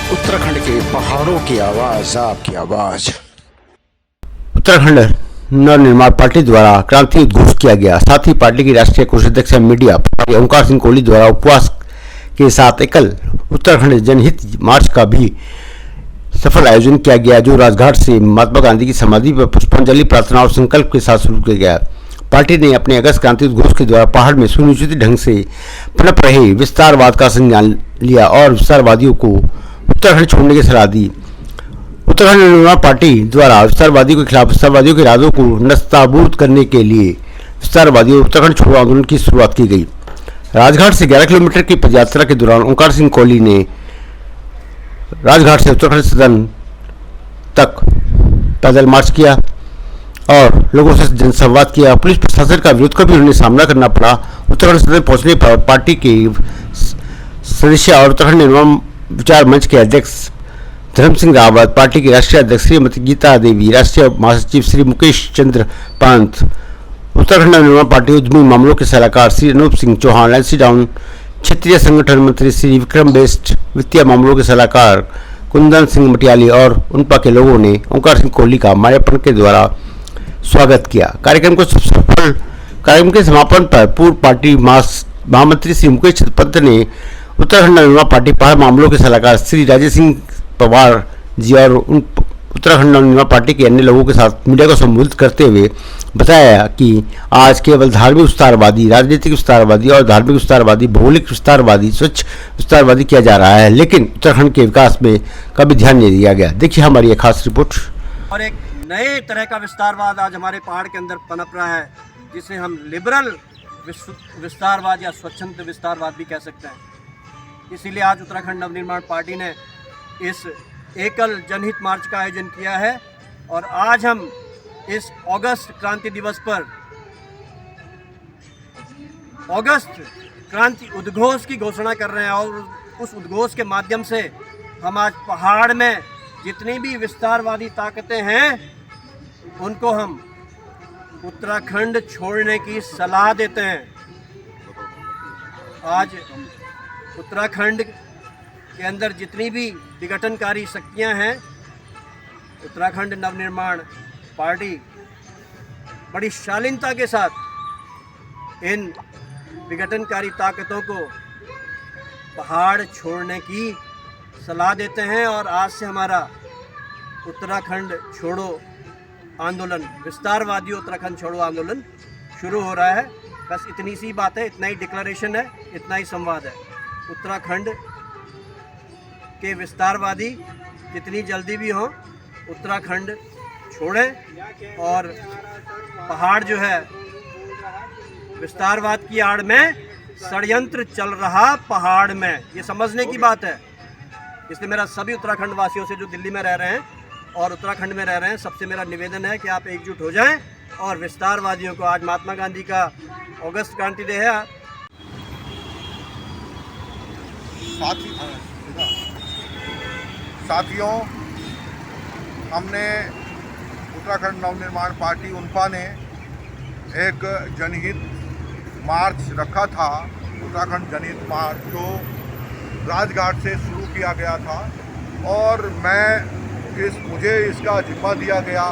उत्तराखंड के पहाड़ों की आवाज, आपकी आवाज। उत्तराखंड नवनिर्माण पार्टी द्वारा क्रांति उद्घोष किया गया। साथ ही पार्टी की राष्ट्रीय कोषाध्यक्ष मीडिया प्रभारी ओंकार सिंह कोहली द्वारा उपवास के साथ एकल उत्तराखंड जनहित मार्च का भी सफल आयोजन किया गया, जो राजघाट से महात्मा गांधी की समाधि पर पुष्पांजलि प्रार्थना और संकल्प के साथ शुरू किया गया। पार्टी ने अपने अगस्त क्रांति उद्घोष के द्वारा पहाड़ में सुनिश्चित ढंग से पनप रहे विस्तारवाद का संज्ञान लिया और विस्तारवादियों को उत्तराखंड छोड़ने की सलाह दी। उत्तराखंड नवनिर्माण पार्टी द्वारा विस्तारवादियों के खिलाफ विस्तारवादियों के इरादों को नस्ताबूद करने के लिए विस्तारवादियों उत्तराखंड छोड़ो आंदोलन की शुरुआत की गई। राजघाट से 11 किलोमीटर की पदयात्रा के दौरान ओंकार सिंह कोहली ने राजघाट से उत्तराखंड सदन तक पैदल मार्च किया और लोगों से जनसंवाद किया। पुलिस प्रशासन का विरोध का भी उन्हें सामना करना पड़ा। उत्तराखंड सदन पहुंचने पर पार्टी के सदस्य और उत्तराखंड निर्माण विचार मंच के अध्यक्ष धर्म सिंह रावत, पार्टी की राष्ट्रीय अध्यक्ष श्रीमती गीता देवी, राष्ट्रीय महासचिव श्री मुकेश चंद्र पंत, उत्तराखंड निर्माण पार्टी उद्यमी मामलों के सलाहकार श्री अनूप सिंह चौहान, एनसी डाउन क्षेत्रीय संगठन मंत्री श्री विक्रम बेस्ट, वित्तीय मामलों के सलाहकार कुंदन सिंह मटियाली और उनपा के लोगों ने ओंकार सिंह कोहली का माल्यार्पण के द्वारा स्वागत किया। कार्यक्रम के समापन पर पूर्व पार्टी महामंत्री श्री मुकेश चंद्र पंत ने उत्तराखंड निर्माण पार्टी पहाड़ मामलों के सलाहकार श्री राजेश सिंह पवार जी और उत्तराखंड नवनिर्माण पार्टी के अन्य लोगों के साथ मीडिया को संबोधित करते हुए बताया कि आज केवल धार्मिक विस्तारवादी, राजनीतिक विस्तारवादी और धार्मिक विस्तारवादी, भौगोलिक विस्तारवादी, स्वच्छ विस्तारवादी किया जा रहा है, लेकिन उत्तराखंड के विकास में कभी ध्यान नहीं दिया गया। देखिए हमारी एक खास रिपोर्ट। और एक नए तरह का विस्तारवाद आज हमारे पहाड़ के अंदर पनप रहा है, जिसे हम लिबरल विस्तारवाद या स्वच्छंद विस्तारवाद भी कह सकते हैं। इसीलिए आज उत्तराखंड नवनिर्माण पार्टी ने इस एकल जनहित मार्च का आयोजन किया है और आज हम इस अगस्त क्रांति दिवस पर अगस्त क्रांति उद्घोष की घोषणा कर रहे हैं और उस उद्घोष के माध्यम से हम आज पहाड़ में जितनी भी विस्तारवादी ताकतें हैं उनको हम उत्तराखंड छोड़ने की सलाह देते हैं। आज उत्तराखंड के अंदर जितनी भी विघटनकारी शक्तियां हैं, उत्तराखंड नवनिर्माण पार्टी बड़ी शालीनता के साथ इन विघटनकारी ताकतों को पहाड़ छोड़ने की सलाह देते हैं और आज से हमारा उत्तराखंड छोड़ो आंदोलन, विस्तारवादी उत्तराखंड छोड़ो आंदोलन शुरू हो रहा है। बस इतनी सी बात है, इतना ही डिक्लेरेशन है, इतना ही संवाद है। उत्तराखंड के विस्तारवादी जितनी जल्दी भी हों उत्तराखंड छोड़ें और पहाड़ जो है विस्तारवाद की आड़ में षड्यंत्र चल रहा पहाड़ में, ये समझने की बात है। इसलिए मेरा सभी उत्तराखंड वासियों से जो दिल्ली में रह रहे हैं और उत्तराखंड में रह रहे हैं, सबसे मेरा निवेदन है कि आप एकजुट हो जाएं और विस्तारवादियों को, आज महात्मा गांधी का अगस्त क्रांति डे है, साथियों, हमने उत्तराखंड नवनिर्माण पार्टी उनपा ने एक जनहित मार्च रखा था। उत्तराखंड जनहित मार्च जो राजघाट से शुरू किया गया था और मुझे इसका जिम्मा दिया गया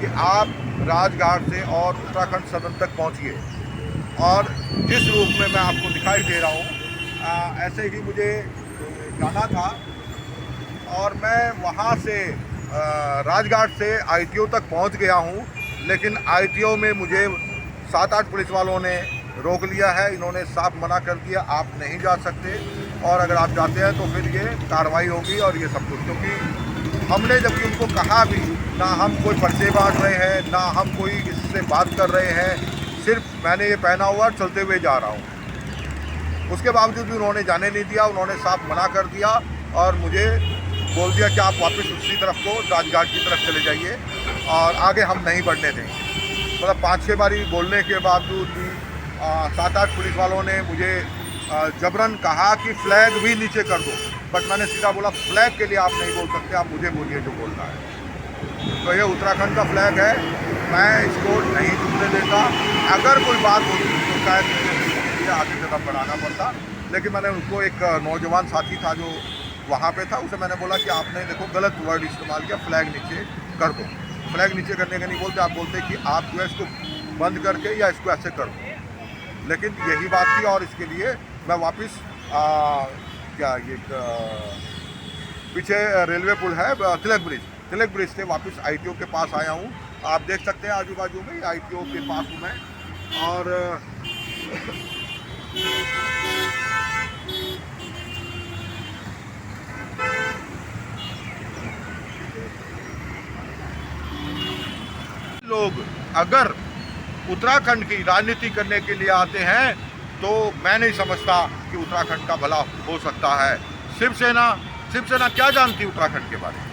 कि आप राजघाट से और उत्तराखंड सदन तक पहुंचिए और जिस रूप में मैं आपको दिखाई दे रहा हूं ऐसे ही मुझे जाना था और मैं वहां से राजघाट से आईटीओ तक पहुंच गया हूं, लेकिन आईटीओ में मुझे 7-8 पुलिस वालों ने रोक लिया है। इन्होंने साफ मना कर दिया, आप नहीं जा सकते और अगर आप जाते हैं तो फिर ये कार्रवाई होगी और ये सब कुछ। क्योंकि हमने जबकि उनको कहा भी, ना हम कोई पर्चे बांट रहे हैं, ना हम कोई इससे बात कर रहे हैं, सिर्फ मैंने ये पहना हुआ चलते हुए जा रहा हूँ। उसके बावजूद भी उन्होंने जाने नहीं दिया, उन्होंने साफ मना कर दिया और मुझे बोल दिया कि आप वापस उसी तरफ को राजघाट की तरफ चले जाइए और आगे हम नहीं बढ़ने देंगे। मतलब 5-6 बारी बोलने के बावजूद भी 7-8 पुलिस वालों ने मुझे जबरन कहा कि फ्लैग भी नीचे कर दो, बट मैंने सीधा बोला फ्लैग के लिए आप नहीं बोल सकते, आप मुझे बोलिए जो बोलना है। तो ये उत्तराखंड का फ्लैग है, मैं इसको नहीं झुकने देता। अगर कोई बात होती तो शायद मुझे आगे कदम बढ़ाना पड़ता, लेकिन मैंने उनको, एक नौजवान साथी था जो वहाँ पे था, उसे मैंने बोला कि आपने देखो गलत वर्ड इस्तेमाल किया, फ्लैग नीचे कर दो। फ्लैग नीचे करने का नहीं बोलते, आप बोलते कि आप जो है इसको बंद करके या इसको ऐसे कर दो। लेकिन यही बात थी और इसके लिए मैं वापस क्या ये पीछे रेलवे पुल है तिलक ब्रिज से वापस ITO के पास आया हूँ। आप देख सकते हैं आजू बाजू में ITO के पास हूँ मैं। और लोग अगर उत्तराखंड की राजनीति करने के लिए आते हैं तो मैं नहीं समझता कि उत्तराखंड का भला हो सकता है। शिवसेना क्या जानती उत्तराखंड के बारे में?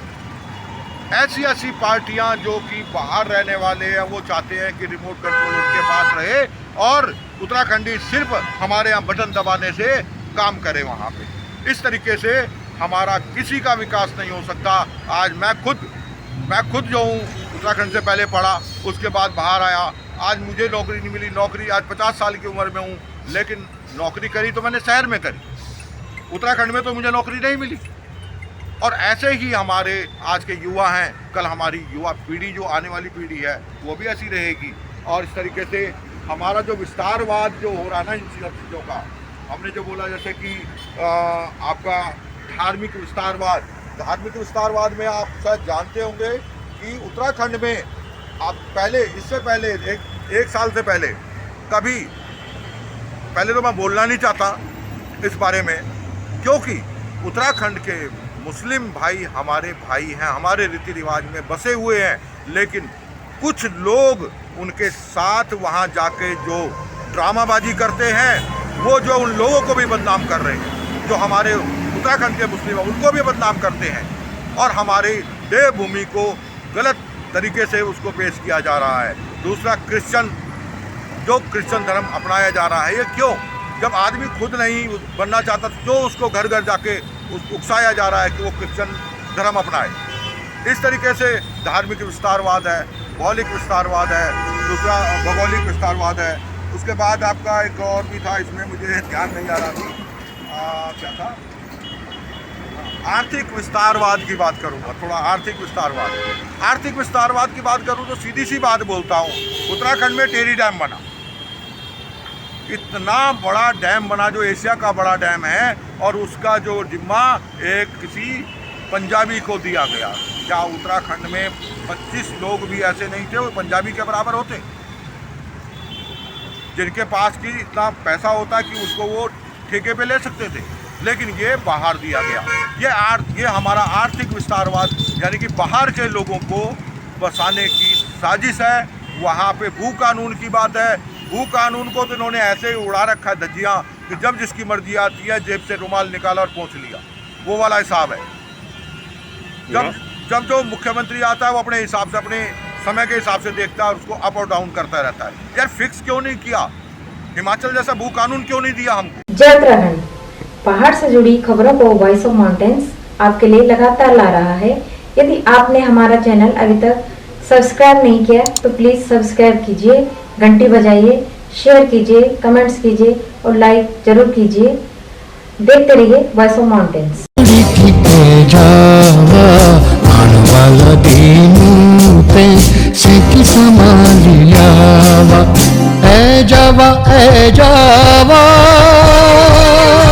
ऐसी पार्टियां जो कि बाहर रहने वाले हैं वो चाहते हैं कि रिमोट कंट्रोल उनके पास रहे और उत्तराखंडी सिर्फ हमारे यहाँ बटन दबाने से काम करे वहाँ पे। इस तरीके से हमारा किसी का विकास नहीं हो सकता। आज मैं खुद जो हूँ उत्तराखंड से पहले पढ़ा, उसके बाद बाहर आया, आज मुझे नौकरी नहीं मिली। नौकरी आज 50 साल की उम्र में हूँ, लेकिन नौकरी करी तो मैंने शहर में करी, उत्तराखंड में तो मुझे नौकरी नहीं मिली। और ऐसे ही हमारे आज के युवा हैं, कल हमारी युवा पीढ़ी जो आने वाली पीढ़ी है वो भी ऐसी रहेगी। और इस तरीके से हमारा जो विस्तारवाद जो हो रहा है ना इन चीज़ों का, हमने जो बोला जैसे कि आपका धार्मिक विस्तारवाद में आप शायद जानते होंगे कि उत्तराखंड में आप इससे पहले एक साल से पहले पहले तो मैं बोलना नहीं चाहता इस बारे में, क्योंकि उत्तराखंड के मुस्लिम भाई हमारे भाई हैं, हमारे रीति रिवाज में बसे हुए हैं, लेकिन कुछ लोग उनके साथ वहाँ जाके जो ड्रामाबाजी करते हैं वो जो उन लोगों को भी बदनाम कर रहे हैं, जो हमारे उत्तराखंड के मुस्लिम हैं उनको भी बदनाम करते हैं और हमारी देवभूमि को गलत तरीके से उसको पेश किया जा रहा है। दूसरा क्रिश्चियन धर्म अपनाया जा रहा है। ये क्यों? जब आदमी खुद नहीं बनना चाहता तो उसको घर घर जाके उकसाया जा रहा है कि वो क्रिश्चियन धर्म अपनाए। इस तरीके से धार्मिक विस्तारवाद है, भौगोलिक विस्तारवाद है, दूसरा भौगोलिक विस्तारवाद है। उसके बाद आपका एक और भी था, इसमें मुझे ध्यान नहीं आ रहा थी, क्या था, आर्थिक विस्तारवाद की बात करूंगा। थोड़ा आर्थिक विस्तारवाद की बात करूं तो सीधी सी बात बोलता हूं, उत्तराखंड में टेरी डैम बना, इतना बड़ा डैम बना जो एशिया का बड़ा डैम है, और उसका जो जिम्मा एक किसी पंजाबी को दिया गया। क्या उत्तराखंड में 25 लोग भी ऐसे नहीं थे वो पंजाबी के बराबर होते, जिनके पास की इतना पैसा होता कि उसको वो ठेके पे ले सकते थे? लेकिन ये बाहर दिया गया। ये हमारा आर्थिक विस्तारवाद, यानी कि बाहर के लोगों को बसाने की साजिश है। वहाँ पे भू कानून की बात है, भू कानून को तो इन्होंने ऐसे ही उड़ा रखा है धज्जियाँ कि जब जिसकी मर्जी आती है जेब से रुमाल निकाला और पहुँच लिया, वो वाला हिसाब है। जब जो मुख्यमंत्री आता है वो अपने हिसाब से, अपने समय के हिसाब से देखता है और उसको अप और डाउन करता रहता है। यार फिक्स क्यों नहीं किया? हिमाचल जैसा भू कानून क्यों नहीं दिया हमको? जय उत्तराखंड, पहाड़ से जुड़ी खबरों को वॉइस ऑफ माउंटेन्स आपके लिए लगातार ला रहा है। यदि आपने हमारा चैनल अभी तक सब्सक्राइब नहीं किया तो प्लीज सब्सक्राइब कीजिए, घंटी बजाइए, शेयर कीजिए, कमेंट्स कीजिए और लाइक जरूर कीजिए। देखते रहिए voice of mountains. A Java